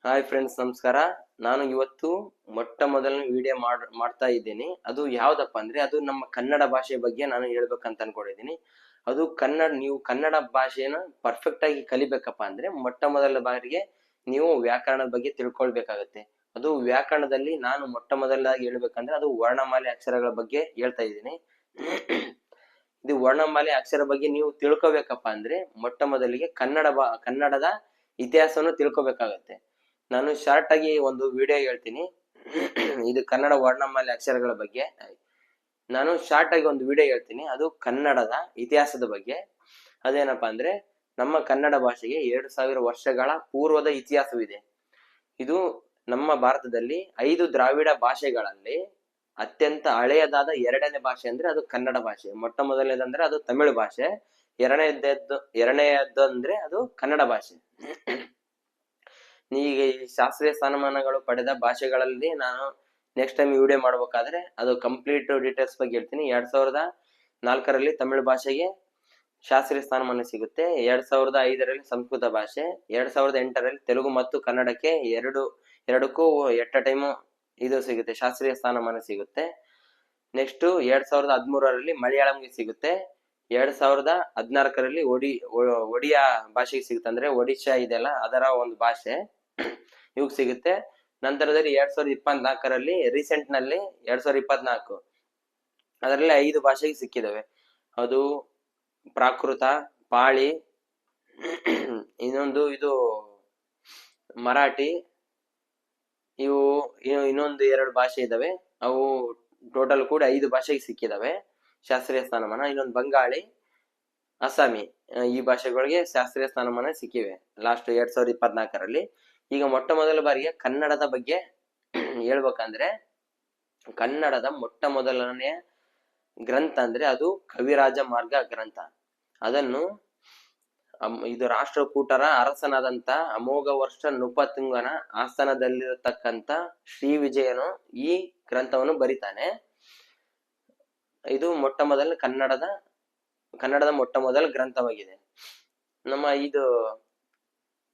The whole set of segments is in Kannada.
ಹಾಯ್ ಫ್ರೆಂಡ್ಸ್, ನಮಸ್ಕಾರ. ನಾನು ಇವತ್ತು ಮೊಟ್ಟ ಮೊದಲನೇ ವಿಡಿಯೋ ಮಾಡ್ತಾ ಇದ್ದೀನಿ. ಅದು ಯಾವ್ದಪ್ಪ ಅಂದ್ರೆ ಅದು ನಮ್ಮ ಕನ್ನಡ ಭಾಷೆ ಬಗ್ಗೆ ನಾನು ಹೇಳ್ಬೇಕಂತ ಅನ್ಕೊಂಡಿದ್ದೀನಿ. ಅದು ನೀವು ಕನ್ನಡ ಭಾಷೆನ ಪರ್ಫೆಕ್ಟ್ ಆಗಿ ಕಲಿಬೇಕಪ್ಪ ಅಂದ್ರೆ ಮೊಟ್ಟ ಮೊದಲ ಬಾರಿಗೆ ನೀವು ವ್ಯಾಕರಣದ ಬಗ್ಗೆ ತಿಳ್ಕೊಳ್ಬೇಕಾಗತ್ತೆ. ಅದು ವ್ಯಾಕರಣದಲ್ಲಿ ನಾನು ಮೊಟ್ಟ ಮೊದಲಾಗಿ ಹೇಳ್ಬೇಕಂದ್ರೆ ಅದು ವರ್ಣಮಾಲೆ ಅಕ್ಷರಗಳ ಬಗ್ಗೆ ಹೇಳ್ತಾ ಇದ್ದೀನಿ. ಇದು ವರ್ಣಮಾಲೆ ಅಕ್ಷರ ಬಗ್ಗೆ ನೀವು ತಿಳ್ಕೊಬೇಕಪ್ಪ ಅಂದ್ರೆ ಮೊಟ್ಟ ಮೊದಲಿಗೆ ಕನ್ನಡದ ಇತಿಹಾಸವನ್ನು ತಿಳ್ಕೊಬೇಕಾಗತ್ತೆ. ನಾನು ಶಾರ್ಟ್ ಆಗಿ ಒಂದು ವಿಡಿಯೋ ಹೇಳ್ತೀನಿ. ಇದು ಕನ್ನಡ ವರ್ಣಮಾಲೆ ಅಕ್ಷರಗಳ ಬಗ್ಗೆ ನಾನು ಶಾರ್ಟ್ ಆಗಿ ಒಂದು ವಿಡಿಯೋ ಹೇಳ್ತೀನಿ. ಅದು ಕನ್ನಡದ ಇತಿಹಾಸದ ಬಗ್ಗೆ. ಅದೇನಪ್ಪಾ ಅಂದ್ರೆ ನಮ್ಮ ಕನ್ನಡ ಭಾಷೆಗೆ 2000 ವರ್ಷಗಳ ಪೂರ್ವದ ಇತಿಹಾಸವಿದೆ. ಇದು ನಮ್ಮ ಭಾರತದಲ್ಲಿ 5 ದ್ರಾವಿಡ ಭಾಷೆಗಳಲ್ಲಿ ಅತ್ಯಂತ ಹಳೆಯದಾದ 2ನೇ ಭಾಷೆ ಅಂದ್ರೆ ಅದು ಕನ್ನಡ ಭಾಷೆ. ಮೊಟ್ಟ ಮೊದಲನೇದಂದ್ರೆ ಅದು ತಮಿಳು ಭಾಷೆ, ಎರಡನೇದ್ದು ಅಂದ್ರೆ ಅದು ಕನ್ನಡ ಭಾಷೆ. ಈಗ ಈ ಶಾಸ್ತ್ರೀಯ ಸ್ಥಾನಮಾನಗಳು ಪಡೆದ ಭಾಷೆಗಳಲ್ಲಿ ನಾನು ನೆಕ್ಸ್ಟ್ ಟೈಮ್ ವಿಡಿಯೋ ಮಾಡ್ಬೇಕಾದ್ರೆ ಅದು ಕಂಪ್ಲೀಟ್ ಡೀಟೇಲ್ಸ್ ಬಗ್ಗೆ ಹೇಳ್ತೀನಿ. 2004ರಲ್ಲಿ ತಮಿಳು ಭಾಷೆಗೆ ಶಾಸ್ತ್ರೀಯ ಸ್ಥಾನಮಾನ ಸಿಗುತ್ತೆ. 2005ರಲ್ಲಿ ಸಂಸ್ಕೃತ ಭಾಷೆ, 2008ರಲ್ಲಿ ತೆಲುಗು ಮತ್ತು ಕನ್ನಡಕ್ಕೆ ಎರಡಕ್ಕೂ ಎಟ್ ಅ ಟೈಮ್ ಇದು ಸಿಗುತ್ತೆ, ಶಾಸ್ತ್ರೀಯ ಸ್ಥಾನಮಾನ ಸಿಗುತ್ತೆ. ನೆಕ್ಸ್ಟ್ 2013ರಲ್ಲಿ ಮಲಯಾಳಂಗೆ ಸಿಗುತ್ತೆ. 2014ರಲ್ಲಿ ಒಡಿಯಾ ಭಾಷೆಗೆ ಸಿಗುತ್ತೆ, ಅಂದ್ರೆ ಒಡಿಶಾ ಇದೆಲ್ಲ ಅದರ ಒಂದು ಭಾಷೆ ಇವಾಗ ಸಿಗುತ್ತೆ. ನಂತರದಲ್ಲಿ 2024ರಲ್ಲಿ ರೀಸೆಂಟ್ ನಲ್ಲಿ 2024 ಅದರಲ್ಲಿ 5 ಭಾಷೆಗೆ ಸಿಕ್ಕಿದಾವೆ. ಅದು ಪ್ರಾಕೃತ, ಪಾಳಿ, ಇನ್ನೊಂದು ಇದು ಮರಾಠಿ, ಇವು ಇನ್ನೊಂದು 2 ಭಾಷೆ ಇದಾವೆ. ಅವು ಟೋಟಲ್ ಕೂಡ 5 ಭಾಷೆಗೆ ಸಿಕ್ಕಿದಾವೆ ಶಾಸ್ತ್ರೀಯ ಸ್ಥಾನಮಾನ. ಇನ್ನೊಂದು ಬಂಗಾಳಿ, ಅಸ್ಸಾಮಿ, ಈ ಭಾಷೆಗಳಿಗೆ ಶಾಸ್ತ್ರೀಯ ಸ್ಥಾನಮಾನ ಸಿಕ್ಕಿವೆ ಲಾಸ್ಟ್ 2024ರಲ್ಲಿ. ಈಗ ಮೊಟ್ಟ ಮೊದಲ ಬಾರಿಗೆ ಕನ್ನಡದ ಬಗ್ಗೆ ಹೇಳ್ಬೇಕಂದ್ರೆ ಕನ್ನಡದ ಮೊಟ್ಟ ಮೊದಲನೆಯ ಗ್ರಂಥ ಅಂದ್ರೆ ಅದು ಕವಿರಾಜ ಮಾರ್ಗ ಗ್ರಂಥ. ಅದನ್ನು ಇದು ರಾಷ್ಟ್ರಕೂಟರ ಅರಸನಾದಂತ ಅಮೋಘ ವರ್ಷ ನೃಪತುಂಗನ ಆಸ್ಥಾನದಲ್ಲಿರತಕ್ಕಂತ ಶ್ರೀ ವಿಜಯನು ಈ ಗ್ರಂಥವನ್ನು ಬರಿತಾನೆ. ಇದು ಮೊಟ್ಟ ಮೊದಲ ಕನ್ನಡದ ಮೊಟ್ಟ ಮೊದಲ ಗ್ರಂಥವಾಗಿದೆ.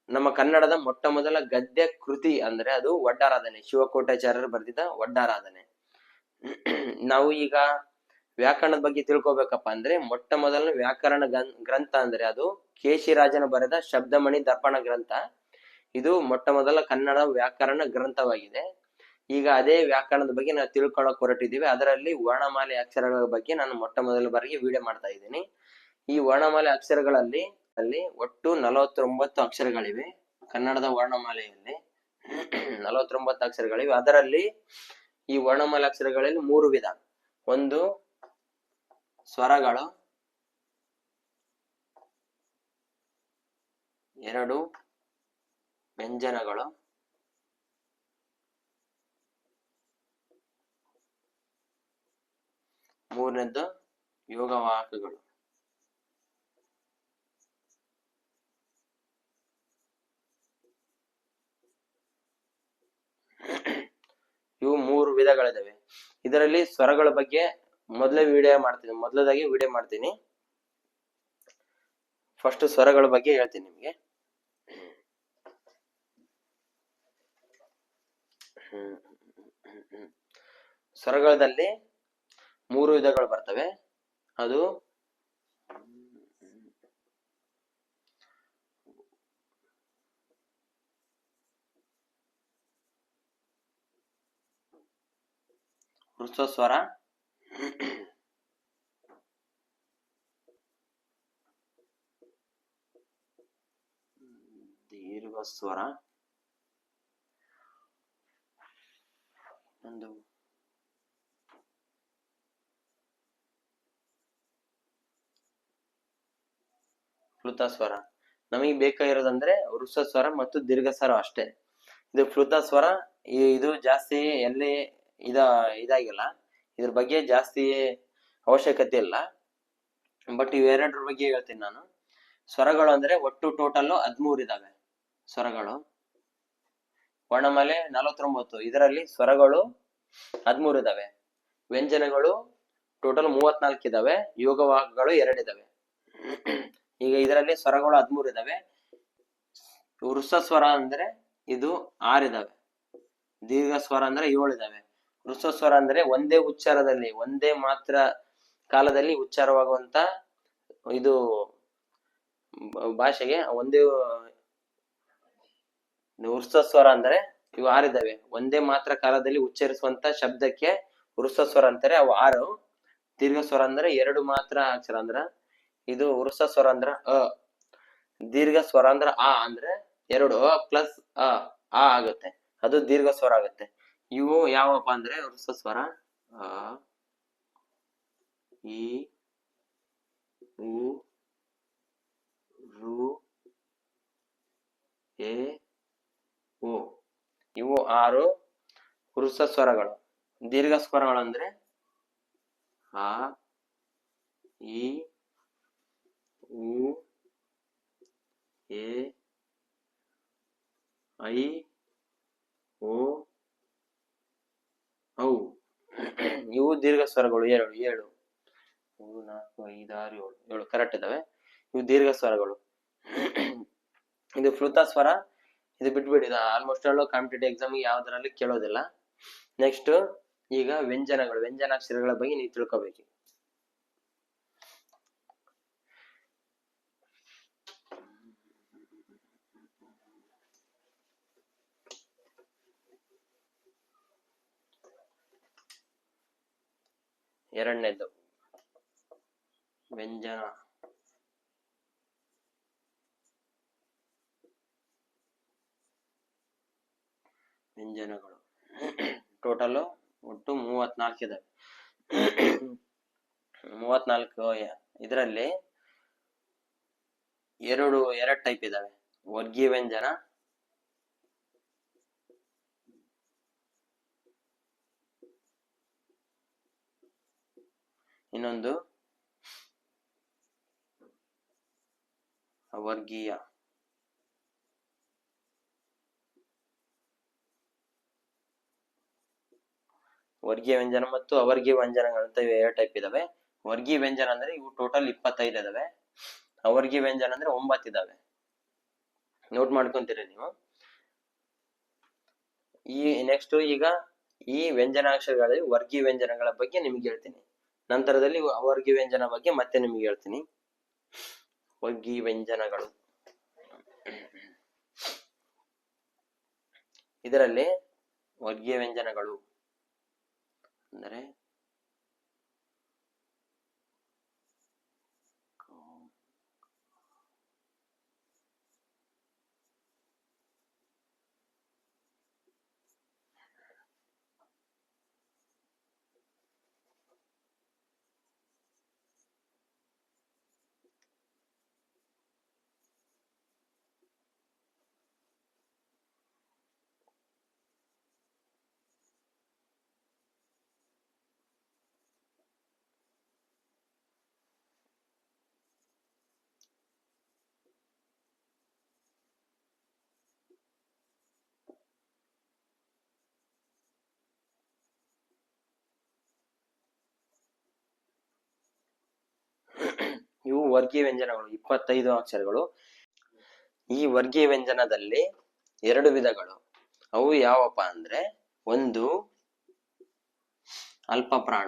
ನಮ್ಮ ಕನ್ನಡದ ಮೊಟ್ಟ ಮೊದಲ ಗದ್ಯ ಕೃತಿ ಅಂದ್ರೆ ಅದು ಒಡ್ಡಾರಾಧನೆ, ಶಿವಕೋಟ್ಯಾಚಾರ್ಯರು ಬರೆದಿದ್ದ ಒಡ್ಡಾರಾಧನೆ. ನಾವು ಈಗ ವ್ಯಾಕರಣದ ಬಗ್ಗೆ ತಿಳ್ಕೊಬೇಕಪ್ಪ ಅಂದ್ರೆ ಮೊಟ್ಟ ಮೊದಲ ವ್ಯಾಕರಣ ಗ್ರಂಥ ಅಂದ್ರೆ ಅದು ಕೇಶಿರಾಜನ ಬರೆದ ಶಬ್ದಮಣಿ ದರ್ಪಣ ಗ್ರಂಥ. ಇದು ಮೊಟ್ಟ ಮೊದಲ ಕನ್ನಡ ವ್ಯಾಕರಣ ಗ್ರಂಥವಾಗಿದೆ. ಈಗ ಅದೇ ವ್ಯಾಕರಣದ ಬಗ್ಗೆ ನಾವು ತಿಳ್ಕೊಳಕ್ ಹೊರಟಿದ್ದೀವಿ. ಅದರಲ್ಲಿ ವರ್ಣಮಾಲೆ ಅಕ್ಷರಗಳ ಬಗ್ಗೆ ನಾನು ಮೊಟ್ಟ ಮೊದಲ ಬಾರಿಗೆ ವಿಡಿಯೋ ಮಾಡ್ತಾ ಇದ್ದೀನಿ. ಈ ವರ್ಣಮಾಲೆ ಅಕ್ಷರಗಳಲ್ಲಿ ಒಟ್ಟು 49 ಅಕ್ಷರಗಳಿವೆ. ಕನ್ನಡದ ವರ್ಣಮಾಲೆಯಲ್ಲಿ 49 ಅಕ್ಷರಗಳಿವೆ. ಅದರಲ್ಲಿ ಈ ವರ್ಣಮಾಲೆ ಅಕ್ಷರಗಳಲ್ಲಿ 3 ವಿಧ. ಒಂದು ಸ್ವರಗಳು, 2 ವ್ಯಂಜನಗಳು, 3ನೇದ್ದು ಯೋಗವಾಹಕಗಳು. ಇವು 3 ವಿಧಗಳಿದಾವೆ. ಇದರಲ್ಲಿ ಸ್ವರಗಳ ಬಗ್ಗೆ ಮೊದಲದಾಗಿ ವಿಡಿಯೋ ಮಾಡ್ತೀನಿ. ಫಸ್ಟ್ ಸ್ವರಗಳ ಬಗ್ಗೆ ಹೇಳ್ತೀನಿ ನಿಮ್ಗೆ. ಸ್ವರಗಳಲ್ಲಿ 3 ವಿಧಗಳು ಬರ್ತವೆ. ಅದು ಹ್ರಸ್ವ ಸ್ವರ, ದೀರ್ಘ ಸ್ವರ, ಒಂದು ಪ್ಲುತ ಸ್ವರ. ನಮಗೆ ಬೇಕಾಗಿರೋದಂದ್ರೆ ಹ್ರಸ್ವ ಸ್ವರ ಮತ್ತು ದೀರ್ಘ ಸ್ವರ ಅಷ್ಟೇ. ಇದು ಪ್ಲುತ ಸ್ವರ, ಇದು ಜಾಸ್ತಿ ಎಲ್ಲಿ ಇದಾಗಿಲ್ಲ, ಇದ್ರ ಬಗ್ಗೆ ಜಾಸ್ತಿ ಅವಶ್ಯಕತೆ ಇಲ್ಲ. ಬಟ್ ಇವೆರಡರ ಬಗ್ಗೆ ಹೇಳ್ತೀನಿ ನಾನು. ಸ್ವರಗಳು ಅಂದ್ರೆ ಒಟ್ಟು ಟೋಟಲ್ 13 ಇದಾವೆ ಸ್ವರಗಳು. ವರ್ಣಮಾಲೆ 49, ಇದರಲ್ಲಿ ಸ್ವರಗಳು 13 ಇದಾವೆ. ವ್ಯಂಜನಗಳು ಟೋಟಲ್ 34 ಇದಾವೆ. ಯೋಗವಾಹಕಗಳು 2 ಇದಾವೆ. ಈಗ ಇದರಲ್ಲಿ ಸ್ವರಗಳು 13 ಇದಾವೆ. ಹ್ರಸ್ವ ಸ್ವರ ಅಂದ್ರೆ ಇದು 6 ಇದಾವೆ. ದೀರ್ಘ ಸ್ವರ ಅಂದ್ರೆ 7 ಇದಾವೆ. ಹ್ರಸ್ವ ಸ್ವರ ಅಂದ್ರೆ ಒಂದೇ ಉಚ್ಚಾರದಲ್ಲಿ ಒಂದೇ ಮಾತ್ರ ಕಾಲದಲ್ಲಿ ಉಚ್ಚಾರವಾಗುವಂತ ಇದು ಭಾಷೆಗೆ ಒಂದೇ ಹ್ರಸ್ವ ಸ್ವರ ಅಂದ್ರೆ ಇವು 6 ಇದಾವೆ. ಒಂದೇ ಮಾತ್ರ ಕಾಲದಲ್ಲಿ ಉಚ್ಚರಿಸುವಂತ ಶಬ್ದಕ್ಕೆ ಹ್ರಸ್ವ ಸ್ವರ ಅಂತಾರೆ. ಅವು 6. ದೀರ್ಘ ಸ್ವರ ಅಂದ್ರೆ 2 ಮಾತ್ರ ಅಕ್ಷರ ಅಂದ್ರ ಇದು ಹ್ರಸ್ವ ಸ್ವರ ಅಂದ್ರ ಅ. ದೀರ್ಘ ಸ್ವರ ಅಂದ್ರ ಆ ಅಂದ್ರೆ 2 ಅ ಪ್ಲಸ್ ಆ ಆಗುತ್ತೆ, ಅದು ದೀರ್ಘ ಸ್ವರ ಆಗುತ್ತೆ. ಇವು ಯಾವಪ್ಪ ಅಂದ್ರೆ ಹ್ರಸ್ವ ಸ್ವರ ಅ, ಈ, ಉ, ರು, ಎ, ಓ. ಇವು 6 ಹ್ರಸ್ವ ಸ್ವರಗಳು. ದೀರ್ಘ ಸ್ವರಗಳು ಅಂದ್ರೆ ಆ, ಈ, ಉ, ಎ, ಐ, ಓ, ಔ. ಇವು ದೀರ್ಘ ಸ್ವರಗಳು 7. 3, 4, 5, 6, 7 ಕರೆಕ್ಟ್ ಇದಾವೆ. ಇವು ದೀರ್ಘ ಸ್ವರಗಳು. ಇದು ಪ್ಲುತ ಸ್ವರ. ಇದು ಬಿಟ್ಬಿಡಿ, ಆಲ್ಮೋಸ್ಟ್ ಆಲ್ ಕಾಂಪಿಟೇಟಿವ್ ಎಕ್ಸಾಮ್ ಯಾವ್ದ್ರಲ್ಲಿ ಕೇಳೋದಿಲ್ಲ. ನೆಕ್ಸ್ಟ್ ಈಗ ವ್ಯಂಜನಗಳು, ವ್ಯಂಜನಾಕ್ಷರಗಳ ಬಗ್ಗೆ ನೀವು ತಿಳ್ಕೊಬೇಕು. ಎರಡನೇದು ವ್ಯಂಜನ. ವ್ಯಂಜನಗಳು ಟೋಟಲ್ ಒಟ್ಟು 34 ಇದಾವೆ. 34 ಇದರಲ್ಲಿ ಎರಡು ಟೈಪ್ ಇದಾವೆ. ವರ್ಗೀಯ ವ್ಯಂಜನ, ಇನ್ನೊಂದು ಅವರ್ಗೀಯ. ವರ್ಗೀಯ ವ್ಯಂಜನ ಮತ್ತು ಅವರ್ಗೀಯ ವ್ಯಂಜನಗಳಂತ 2 ಟೈಪ್ ಇದಾವೆ. ವರ್ಗೀಯ ವ್ಯಂಜನ ಅಂದ್ರೆ ಇವು ಟೋಟಲ್ 25 ಇದಾವೆ. ಅವರ್ಗೀಯ ವ್ಯಂಜನ ಅಂದ್ರೆ 9 ಇದಾವೆ. ನೋಟ್ ಮಾಡ್ಕೊಂತೀರಿ ನೀವು. ಈ ನೆಕ್ಸ್ಟ್ ಈಗ ಈ ವ್ಯಂಜನಾಕ್ಷರಗಳಲ್ಲಿ ವರ್ಗೀಯ ವ್ಯಂಜನಗಳ ಬಗ್ಗೆ ನಿಮ್ಗೆ ಹೇಳ್ತೀನಿ. ನಂತರದಲ್ಲಿ ಅವರ್ಗೀಯ ವ್ಯಂಜನ ಬಗ್ಗೆ ಮತ್ತೆ ನಿಮ್ಗೆ ಹೇಳ್ತೀನಿ. ವರ್ಗೀಯ ವ್ಯಂಜನಗಳು ಇದರಲ್ಲಿ ವರ್ಗೀಯ ವ್ಯಂಜನಗಳು ಅಂದರೆ ಇವು ವರ್ಗೀಯ ವ್ಯಂಜನಗಳು 25 ಅಕ್ಷರಗಳು. ಈ ವರ್ಗೀಯ ವ್ಯಂಜನದಲ್ಲಿ 2 ವಿಧಗಳು. ಅವು ಯಾವಪ್ಪ ಅಂದ್ರೆ ಒಂದು ಅಲ್ಪ ಪ್ರಾಣ,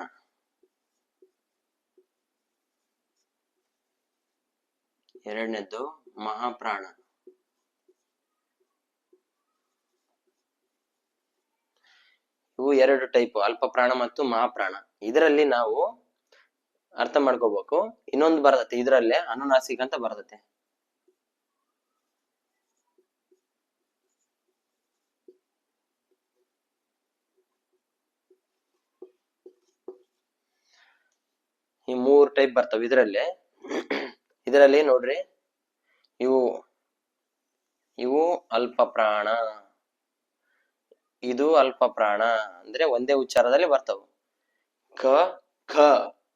ಎರಡನೇದ್ದು ಮಹಾಪ್ರಾಣ. ಇವು 2 ಟೈಪ್, ಅಲ್ಪ ಪ್ರಾಣ ಮತ್ತು ಮಹಾಪ್ರಾಣ. ಇದರಲ್ಲಿ ನಾವು ಅರ್ಥ ಮಾಡ್ಕೋಬೇಕು. ಇನ್ನೊಂದು ಬರ್ತತೆ ಇದ್ರಲ್ಲೇ ಅನುನಾಸಿಕ ಅಂತ ಬರ್ತತೆ. ಈ 3 ಟೈಪ್ ಬರ್ತವೆ ಇದ್ರಲ್ಲೇ. ಇದರಲ್ಲಿ ನೋಡ್ರಿ, ಇವು ಅಲ್ಪ ಪ್ರಾಣ, ಇದು ಅಲ್ಪ ಪ್ರಾಣ ಅಂದ್ರೆ ಒಂದೇ ಉಚ್ಚಾರದಲ್ಲಿ ಬರ್ತವು. ಕ ಖ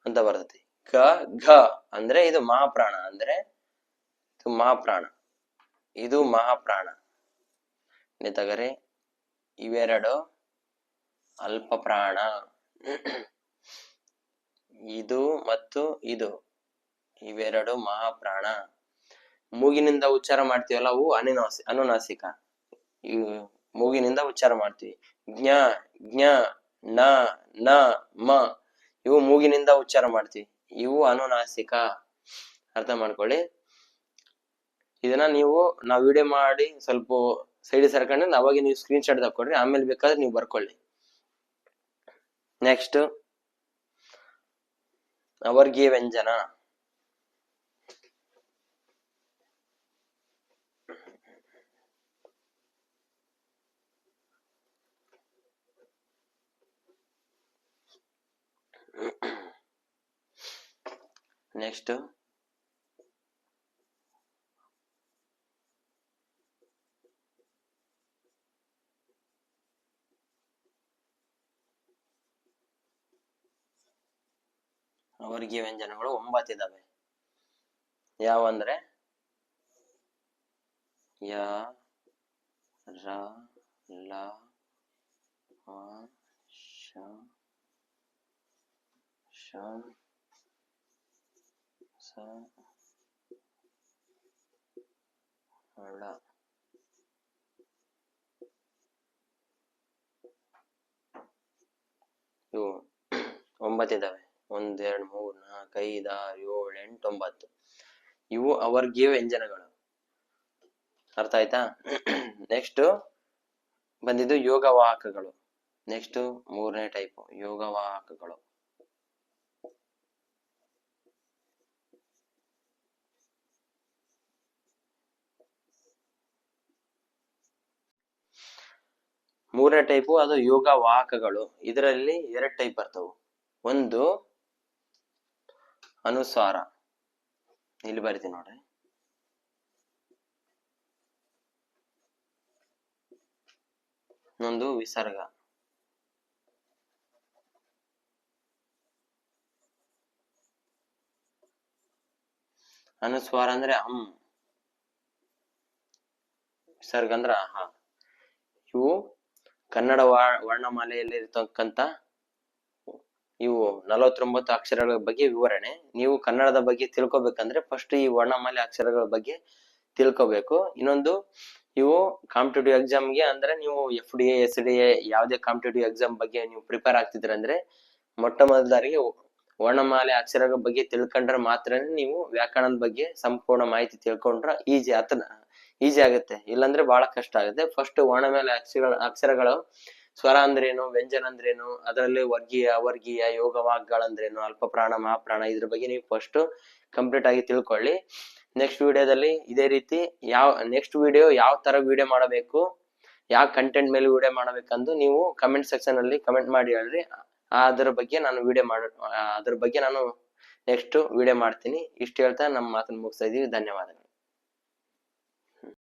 ಅಂತ ಬರ್ತೈತಿ. ಕ ಘ ಅಂದ್ರೆ ಇದು ಮಹಾಪ್ರಾಣ, ಅಂದ್ರೆ ಇದು ಮಹಾಪ್ರಾಣ, ಇದು ಮಹಾಪ್ರಾಣ. ತಗರಿ ಇವೆರಡು ಅಲ್ಪ ಪ್ರಾಣ. ಇದು ಮತ್ತು ಇದು ಇವೆರಡು ಮಹಾಪ್ರಾಣ. ಮೂಗಿನಿಂದ ಉಚ್ಚಾರ ಮಾಡ್ತೀವಲ್ಲ ಅವು ಅನುನಾಸಿಕ. ಮೂಗಿನಿಂದ ಉಚ್ಚಾರ ಮಾಡ್ತೀವಿ. ಜ್ಞ ಜ್ಞ ನ ನ ಮ ಇವು ಮೂಗಿನಿಂದ ಉಚ್ಚಾರ ಮಾಡ್ತೀವಿ. ಇವು ಅನುನಾಸಿಕ. ಅರ್ಥ ಮಾಡ್ಕೊಳ್ಳಿ. ಇದನ್ನ ನಾವು ವಿಡಿಯೋ ಮಾಡಿ ಸ್ವಲ್ಪ ಸೈಡ್ ಸರ್ಕೊಂಡು ಅವಾಗ ನೀವು ಸ್ಕ್ರೀನ್ ಶಾಟ್ ತಕೊಡ್ರಿ, ಆಮೇಲೆ ಬೇಕಾದ್ರೆ ನೀವು ಬರ್ಕೊಳ್ಳಿ. ನೆಕ್ಸ್ಟ್ ಅವರ್ಗೀಯ ವ್ಯಂಜನ. ನೆಕ್ಸ್ಟ್ ಅವರ್ಗೀಯ ವ್ಯಂಜನಗಳು 9 ಇದಾವೆ. ಯಾವಂದ್ರೆ ಯ ರ ಲ ವ ಶ ಶ ಸ ಳ. ಇವು 9 ಇದಾವೆ. 1 2 3 4 5 6 7 8 9. ಇವು ಅವರ್ಗೀಯ ವ್ಯಂಜನಗಳು. ಅರ್ಥ ಆಯ್ತಾ? ನೆಕ್ಸ್ಟ್ ಬಂದಿದ್ದು ಯೋಗವಾಹಕಗಳು. ನೆಕ್ಸ್ಟ್ 3ನೇ ಟೈಪ್ ಯೋಗವಾಹಕಗಳು. ಮೂರನೇ ಟೈಪು ಅದು ಯೋಗವಾಹಕಗಳು. ಇದರಲ್ಲಿ 2 ಟೈಪ್ ಬರ್ತವು. ಒಂದು ಅನುಸ್ವಾರ, ಇಲ್ಲಿ ಬರ್ತೀನಿ ನೋಡ್ರಿ. ಇನ್ನೊಂದು ವಿಸರ್ಗ. ಅನುಸ್ವಾರ ಅಂದ್ರೆ ಅಂ, ವಿಸರ್ಗ ಅಂದ್ರೆ ಅಹ. ಇವು ಕನ್ನಡ ವರ್ಣಮಾಲೆಯಲ್ಲಿ ಇರ್ತಕ್ಕಂತ ಇವು 49 ಅಕ್ಷರಗಳ ಬಗ್ಗೆ ವಿವರಣೆ. ನೀವು ಕನ್ನಡದ ಬಗ್ಗೆ ತಿಳ್ಕೊಬೇಕಂದ್ರೆ ಫಸ್ಟ್ ಈ ವರ್ಣಮಾಲೆ ಅಕ್ಷರಗಳ ಬಗ್ಗೆ ತಿಳ್ಕೊಬೇಕು. ಇನ್ನೊಂದು ಇವು ಕಾಂಪಿಟೇಟಿವ್ ಎಕ್ಸಾಮ್ಗೆ ಅಂದ್ರೆ ನೀವು FDA SDA ಯಾವುದೇ ಕಾಂಪಿಟೇಟಿವ್ ಎಕ್ಸಾಮ್ ಬಗ್ಗೆ ನೀವು ಪ್ರಿಪೇರ್ ಆಗ್ತಿದ್ರೆ ಅಂದ್ರೆ ಮೊಟ್ಟ ಮೊದಲಾರಿಗೆ ವರ್ಣಮಾಲೆ ಅಕ್ಷರಗಳ ಬಗ್ಗೆ ತಿಳ್ಕೊಂಡ್ರೆ ಮಾತ್ರನೇ ನೀವು ವ್ಯಾಕರಣದ ಬಗ್ಗೆ ಸಂಪೂರ್ಣ ಮಾಹಿತಿ ತಿಳ್ಕೊಂಡ್ರೆ ಈಜಿ ಆಗುತ್ತೆ. ಇಲ್ಲಾಂದ್ರೆ ಬಹಳ ಕಷ್ಟ ಆಗುತ್ತೆ. ಫಸ್ಟ್ ವರ್ಣಮಾಲೆ ಅಕ್ಷರಗಳು ಸ್ವರ ಅಂದ್ರೇನು, ವ್ಯಂಜನ ಅಂದ್ರೇನು, ಅದರಲ್ಲಿ ವರ್ಗೀಯ ಅವರ್ಗೀಯ ಯೋಗವಾಹಕಗಳಂದ್ರೇನು, ಅಲ್ಪಪ್ರಾಣ ಮಹಾಪ್ರಾಣ, ಇದ್ರ ಬಗ್ಗೆ ನೀವು ಫಸ್ಟ್ ಕಂಪ್ಲೀಟ್ ಆಗಿ ತಿಳ್ಕೊಳ್ಳಿ. ನೆಕ್ಸ್ಟ್ ವಿಡಿಯೋದಲ್ಲಿ ಇದೇ ರೀತಿ ನೆಕ್ಸ್ಟ್ ವಿಡಿಯೋ ಯಾವ ತರ ವಿಡಿಯೋ ಮಾಡಬೇಕು, ಯಾವ ಕಂಟೆಂಟ್ ಮೇಲೆ ವಿಡಿಯೋ ಮಾಡಬೇಕಂದು ನೀವು ಕಮೆಂಟ್ ಸೆಕ್ಷನ್ ಅಲ್ಲಿ ಕಮೆಂಟ್ ಮಾಡಿ ಹೇಳ್ರಿ. ಅದ್ರ ಬಗ್ಗೆ ನಾನು ನೆಕ್ಸ್ಟ್ ವಿಡಿಯೋ ಮಾಡ್ತೀನಿ. ಇಷ್ಟು ಹೇಳ್ತಾ ನಮ್ಮ ಮಾತನ್ನು ಮುಗಿಸ್ತಾ ಇದೀವಿ. ಧನ್ಯವಾದಗಳು.